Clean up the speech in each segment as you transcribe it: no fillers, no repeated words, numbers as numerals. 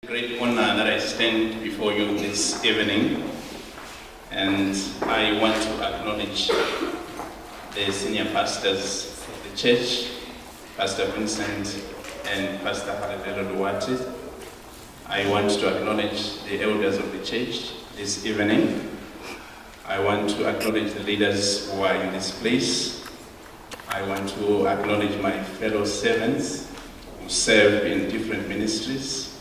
Great honor that I stand before you this evening, and I want to acknowledge the senior pastors of the church, Pastor Vincent and Pastor Haradelo Duarte. I want to acknowledge the elders of the church this evening. I want to acknowledge the leaders who are in this place. I want to acknowledge my fellow servants who serve in different ministries.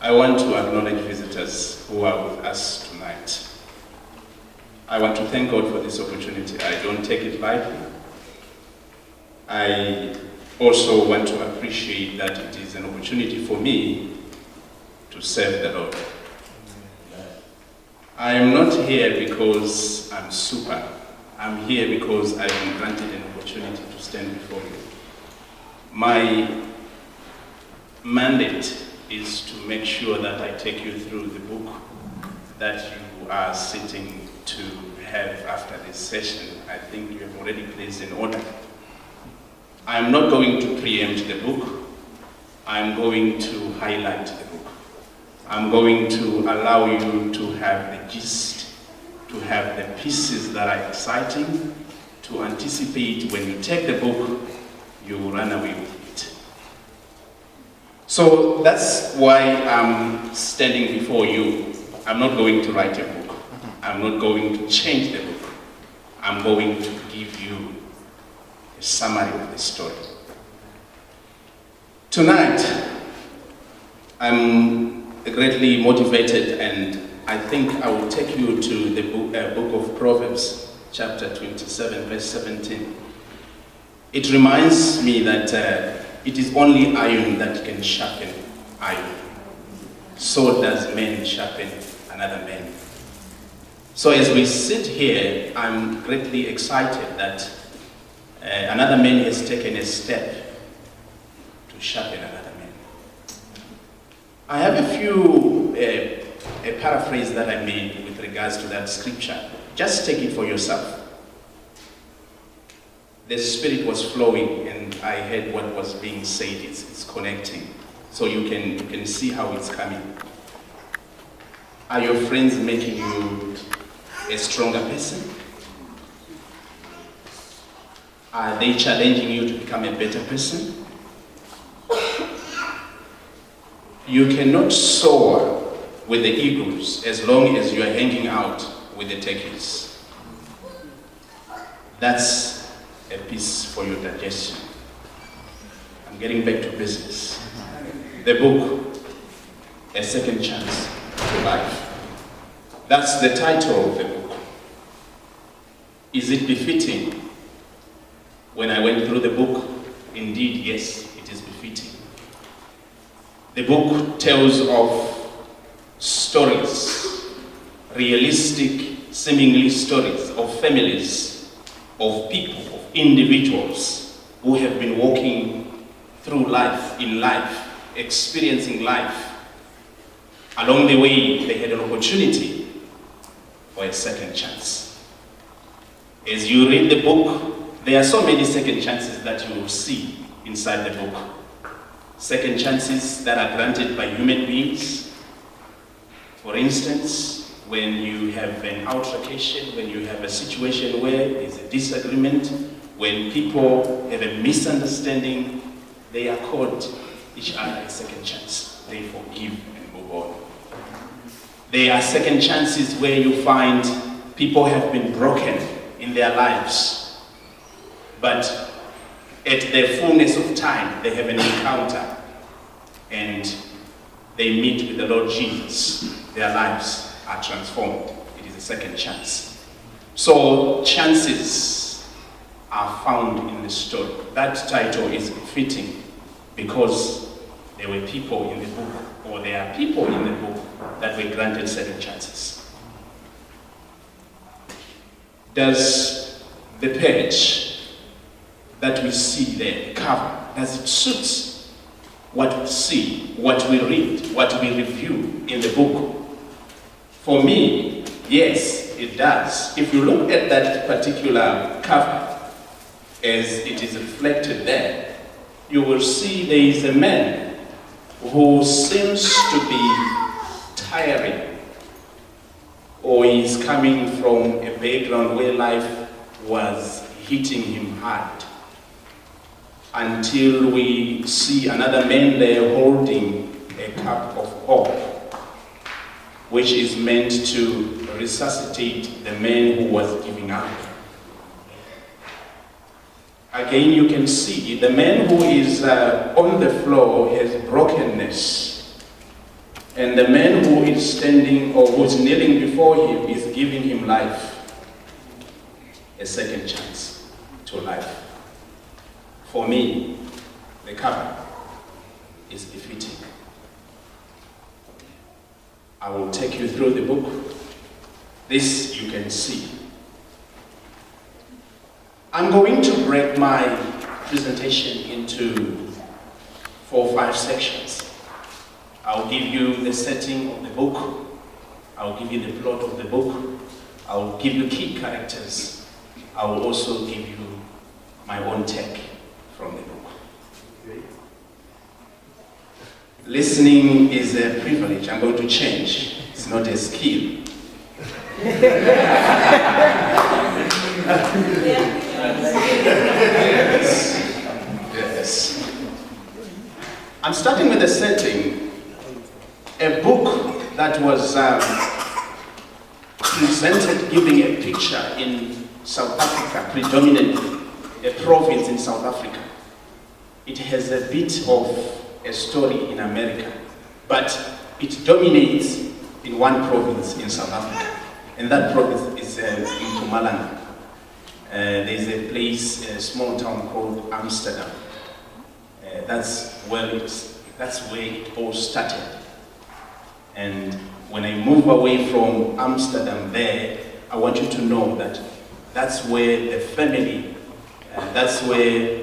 I want to acknowledge visitors who are with us tonight. I want to thank God for this opportunity. I don't take it lightly. I also want to appreciate that it is an opportunity for me to serve the Lord. I am not here because I'm super. I'm here because I've been granted an opportunity to stand before you. My mandate is to make sure that I take you through the book that you are sitting to have after this session. I think you have already placed in order. I am not going to preempt the book. I'm going to highlight the book. I'm going to allow you to have the gist, to have the pieces that are exciting, to anticipate when you take the book, you will run away with it. So that's why I'm standing before you. I'm not going to write a book. I'm not going to change the book. I'm going to give you a summary of the story. Tonight, I'm greatly motivated, and I think I will take you to the book of Proverbs, chapter 27, verse 17. It reminds me that it is only iron that can sharpen iron. So does man sharpen another man. So as we sit here, I'm greatly excited that another man has taken a step to sharpen another man. I have a paraphrase that I made with regards to that scripture. Just take it for yourself. The Spirit was flowing and I heard what was being said. It's connecting. So you can see how it's coming. Are your friends making you a stronger person? Are they challenging you to become a better person? You cannot soar with the eagles as long as you are hanging out with the turkeys. That's a piece for your digestion. I'm getting back to business. The book, A Second Chance to Life. That's the title of the book. Is it befitting? When I went through the book, indeed, yes, it is befitting. The book tells of stories, realistic, seemingly stories of families, of people, of individuals who have been walking through life, in life, experiencing life. Along the way, they had an opportunity for a second chance. As you read the book, there are so many second chances that you will see inside the book. Second chances that are granted by human beings. For instance, when you have an altercation, when you have a situation where there's a disagreement, when people have a misunderstanding, they accord each other a second chance. They forgive and move on. There are second chances where you find people have been broken in their lives, but at the fullness of time, they have an encounter and they meet with the Lord Jesus. Their lives are transformed. It is a second chance. So chances are found in the story. That title is fitting because there were people in the book, or there are people in the book that were granted second chances. Does the page that we see there, the cover, does it suit what we see, what we read, what we review in the book? For me, yes, it does. If you look at that particular cover, as it is reflected there, you will see there is a man who seems to be retiring, or he's coming from a background where life was hitting him hard, until we see another man there holding a cup of hope, which is meant to resuscitate the man who was giving up. Again, you can see the man who is on the floor has brokenness, and the man who is standing or who is kneeling before him is giving him life, a second chance to life. For me, the cover is defeating. I will take you through the book. This you can see. I'm going to break my presentation into 4 or 5 sections. I'll give you the setting of the book. I'll give you the plot of the book. I'll give you key characters. I will also give you my own take from the book. Listening is a privilege. I'm going to change. It's not a skill. Yes. I'm starting with the setting. A book that was presented giving a picture in South Africa, predominantly a province in South Africa. It has a bit of a story in America, but it dominates in one province in South Africa, and that province is in Mpumalanga. There's a place, a small town called Amsterdam. That's where it all started. And when I move away from Amsterdam there, I want you to know that that's where the family, that's where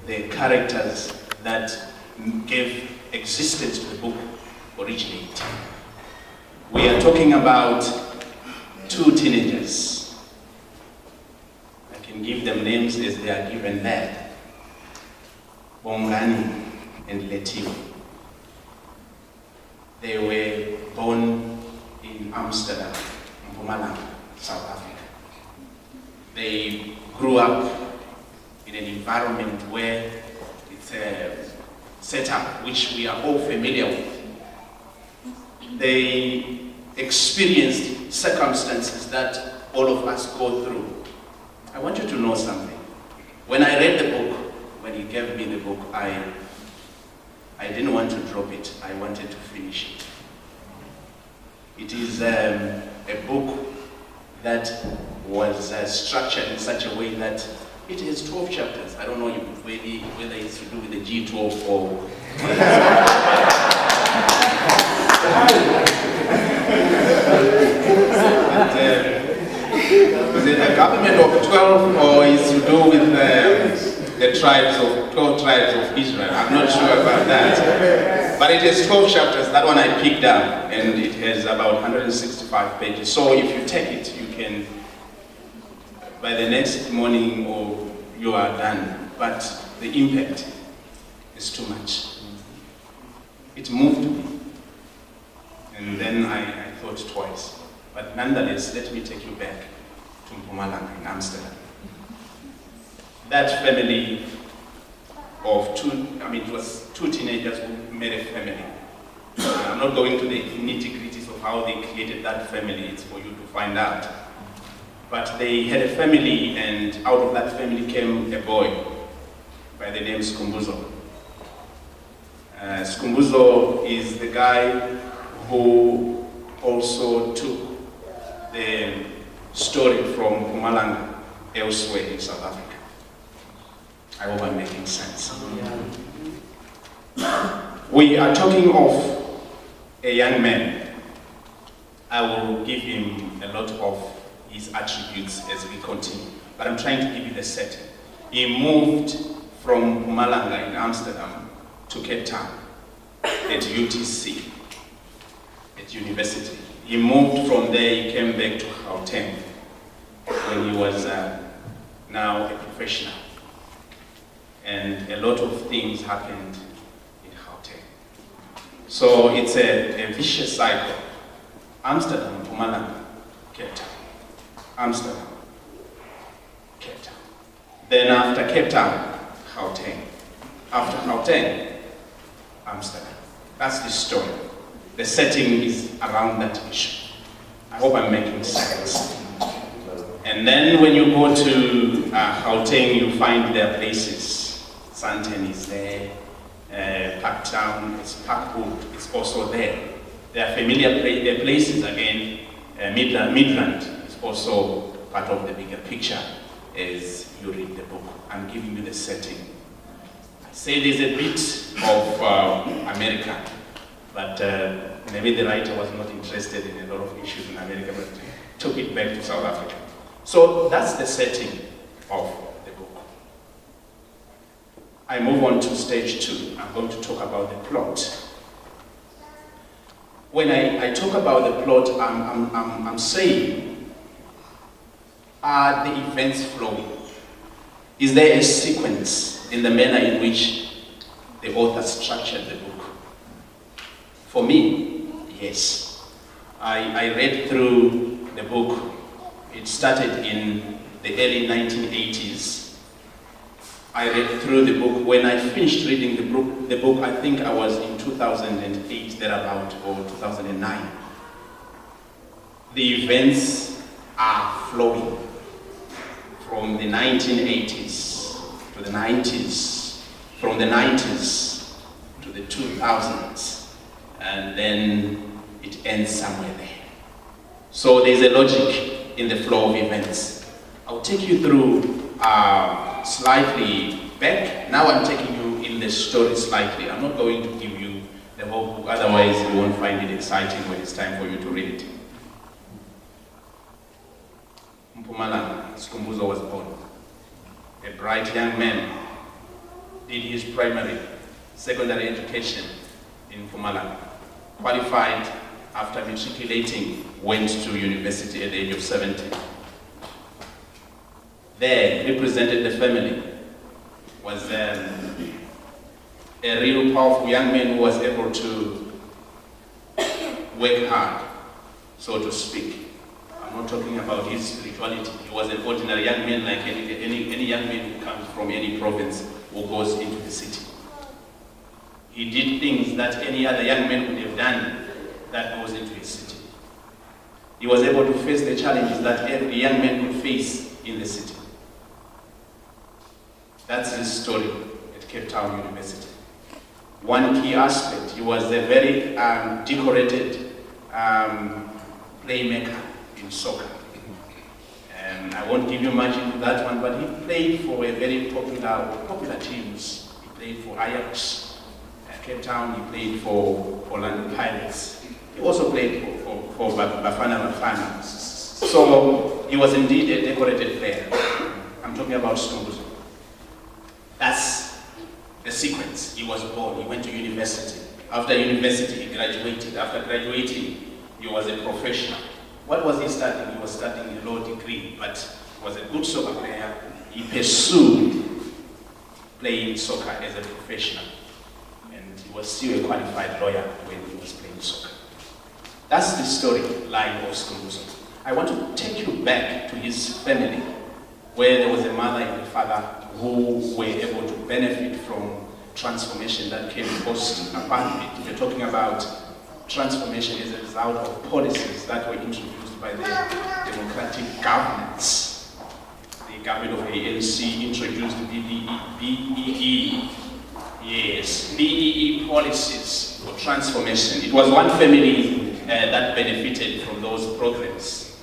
the characters that gave existence to the book originate. We are talking about 2 teenagers. I can give them names as they are given there. Bongani and Letio. They were born in Amsterdam, Mpumalanga, South Africa. They grew up in an environment where it's a setup which we are all familiar with. They experienced circumstances that all of us go through. I want you to know something. When I read the book, when he gave me the book, I didn't want to drop it. I wanted to finish it. It is a book that was structured in such a way that it has 12 chapters. I don't know whether it's to do with the G12 or... Is it a government of 12 or is to do with the 12 tribes of Israel? I'm not sure about that. But it has 12 chapters. That one I picked up, and it has about 165 pages. So if you take it, you can, by the next morning, or you are done. But the impact is too much. It moved me. And then I thought twice. But nonetheless, let me take you back to Mpumalanga in Amsterdam. That family of it was 2 teenagers who made a family. I'm not going to the nitty-gritties of how they created that family. It's for you to find out. But they had a family, and out of that family came a boy by the name Skumbuzo. Skumbuzo is the guy who also took the story from Mpumalanga elsewhere in South Africa. I hope I'm making sense. We are talking of a young man. I will give him a lot of his attributes as we continue, but I'm trying to give you the setting. He moved from Mpumalanga in Amsterdam to Cape Town at UTC, at university. He moved from there, he came back to Gauteng when he was now a professional. And a lot of things happened in Gauteng. So it's a vicious cycle. Amsterdam, Mpumalanga, Cape Town. Amsterdam, Cape Town. Then after Cape Town, Gauteng. After Gauteng, Amsterdam. That's the story. The setting is around that issue. I hope I'm making sense. And then when you go to Gauteng, you find their places. Sandton is there, Parktown, Parkwood is also there. They are familiar places again. Midland is also part of the bigger picture as you read the book. I'm giving you the setting. I say there's a bit of America, but maybe the writer was not interested in a lot of issues in America, but took it back to South Africa. So that's the setting of the book. I move on to stage 2. I'm going to talk about the plot. When I talk about the plot, I'm saying, are the events flowing? Is there a sequence in the manner in which the author structured the book? For me, yes. I read through the book. It started in the early 1980s. I read through the book. When I finished reading the book, I think I was in 2008, thereabout, or 2009. The events are flowing from the 1980s to the 90s, from the 90s to the 2000s, and then it ends somewhere there. So there's a logic in the flow of events. I'll take you through slightly back. Now I'm taking you in the story slightly. I'm not going to give you the whole book, otherwise you won't find it exciting when it's time for you to read it. Mpumalanga, Skhumbuzo was born. A bright young man, did his primary, secondary education in Mpumalanga. Qualified after matriculating, went to university at the age of 17. There, represented the family, was a real powerful young man who was able to work hard, so to speak. I'm not talking about his spirituality. He was an ordinary young man like any young man who comes from any province or goes into the city. He did things that any other young man would have done that goes into his city. He was able to face the challenges that every young man would face in the city. That's his story at Cape Town University. One key aspect, he was a very decorated playmaker in soccer. And I won't give you much into that one, but he played for a very popular teams. He played for Ajax at Cape Town, he played for Orlando Pirates. He also played for Bafana Bafana. So he was indeed a decorated player. I'm talking about Skhumbuzo. That's the sequence. He was born, he went to university. After university, he graduated. After graduating, he was a professional. What was he studying? He was studying a law degree, but he was a good soccer player. He pursued playing soccer as a professional. And he was still a qualified lawyer when he was playing soccer. That's the storyline of Skhumbuzo. I want to take you back to his family, where there was a mother and a father who were able to benefit from transformation that came post-apartheid. We're talking about transformation as a result of policies that were introduced by the democratic governments. The government of ANC introduced BEE, yes, BEE policies for transformation. It was one family that benefited from those programs,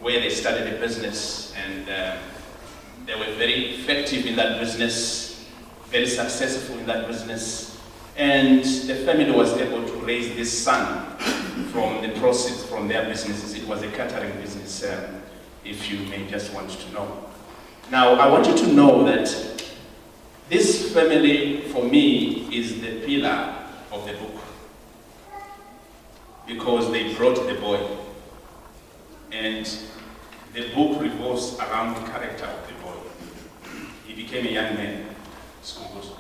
where they started a business and they were very effective in that business, very successful in that business, and the family was able to raise this son from the proceeds from their businesses. It was a catering business, if you may just want to know. Now, I want you to know that this family, for me, is the pillar of the book, because they brought the boy, and the book revolves around the character of the boy. He became a young man, Skhumbuzo.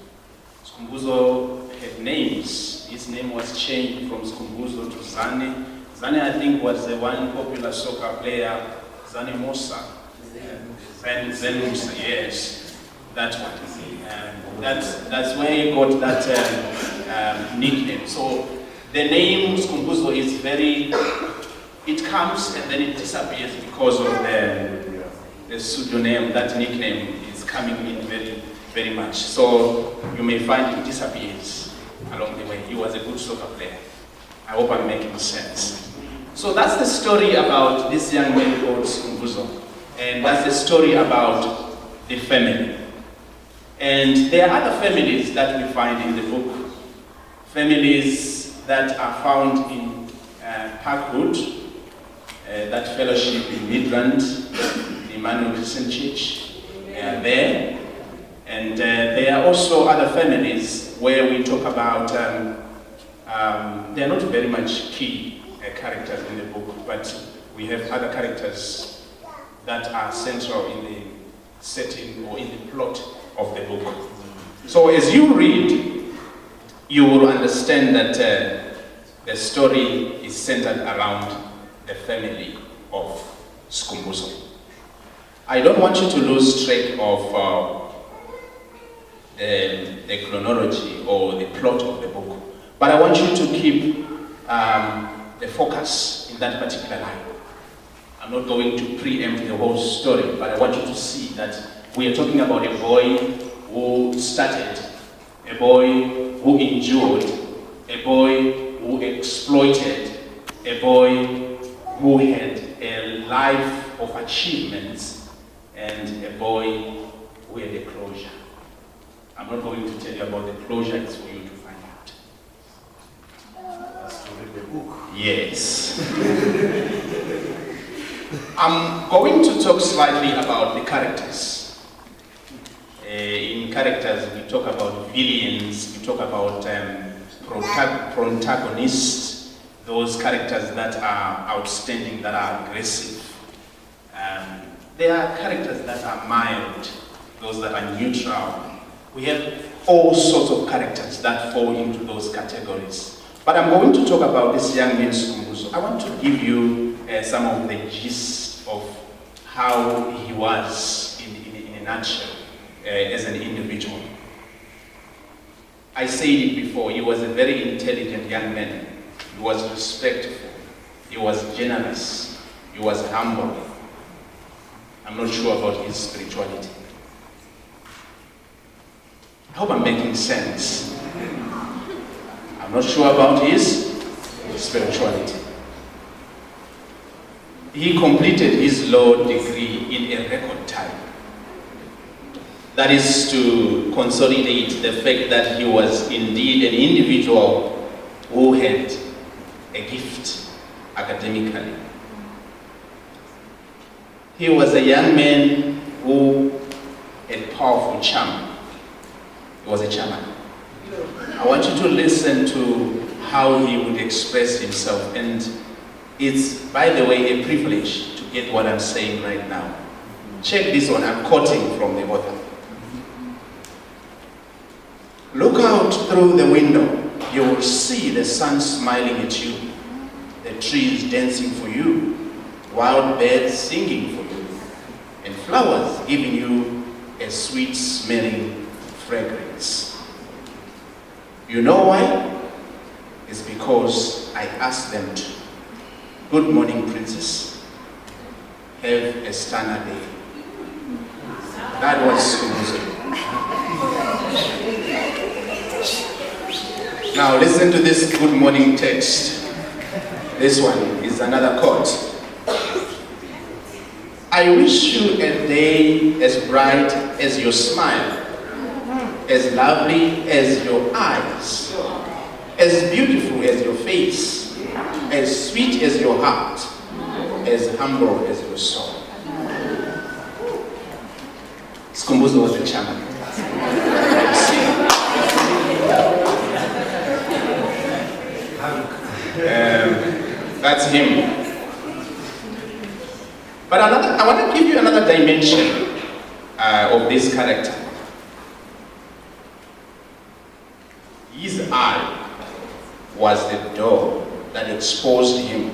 Skhumbuzo had names. His name was changed from Skhumbuzo to Zane. Zane, I think, was the one popular soccer player, Zane Musa. Zen Musa, yes, that one. That's where he got that nickname. So the name Skumbuzo is very, it comes and then it disappears because of the pseudonym. That nickname is coming in very, very much. So you may find it disappears along the way. He was a good soccer player. I hope I'm making sense. So that's the story about this young man called Skumbuzo. And that's the story about the family. And there are other families that we find in the book. Families that are found in Parkwood, that fellowship in Midrand, the Emmanuel Christian Church, they are there. And there are also other families where we talk about, they are not very much key characters in the book, but we have other characters that are central in the setting or in the plot of the book. So as you read, you will understand that the story is centered around the family of Skumbuzo. I don't want you to lose track of the chronology or the plot of the book, but I want you to keep the focus in that particular line. I'm not going to preempt the whole story, but I want you to see that we are talking about a boy who started, a boy who endured, a boy who exploited, a boy who had a life of achievements, and a boy who had a closure. I'm not going to tell you about the closure, it's for you to find out. That's to read the book. Yes. I'm going to talk slightly about the characters. In characters, we talk about villains, we talk about protagonists, those characters that are outstanding, that are aggressive. There are characters that are mild, those that are neutral. We have all sorts of characters that fall into those categories. But I'm going to talk about this young man, Skumbuzo. I want to give you some of the gist of how he was in a nutshell as an individual. I said it before, he was a very intelligent young man. He was respectful, he was generous, he was humble. I'm not sure about his spirituality. I hope I'm making sense. I'm not sure about his spirituality. He completed his law degree in a record time. That is to consolidate the fact that he was indeed an individual who had a gift academically. He was a young man who had powerful charm. He was a charmer. I want you to listen to how he would express himself, and it's, by the way, a privilege to get what I'm saying right now. Check this one, I'm quoting from the author. Look out through the window, you will see the sun smiling at you, the trees dancing for you, wild birds singing for you, and flowers giving you a sweet smelling fragrance. You know why? It's because I asked them to. Good morning, princess. Have a stunner day. That was Skumbuzo. Now listen to this good morning text. This one is another quote. I wish you a day as bright as your smile, as lovely as your eyes, as beautiful as your face, as sweet as your heart, as humble as your soul. Skumbuzo was a charmer. That's him. But I want to give you another dimension of this character. His eye was the door that exposed him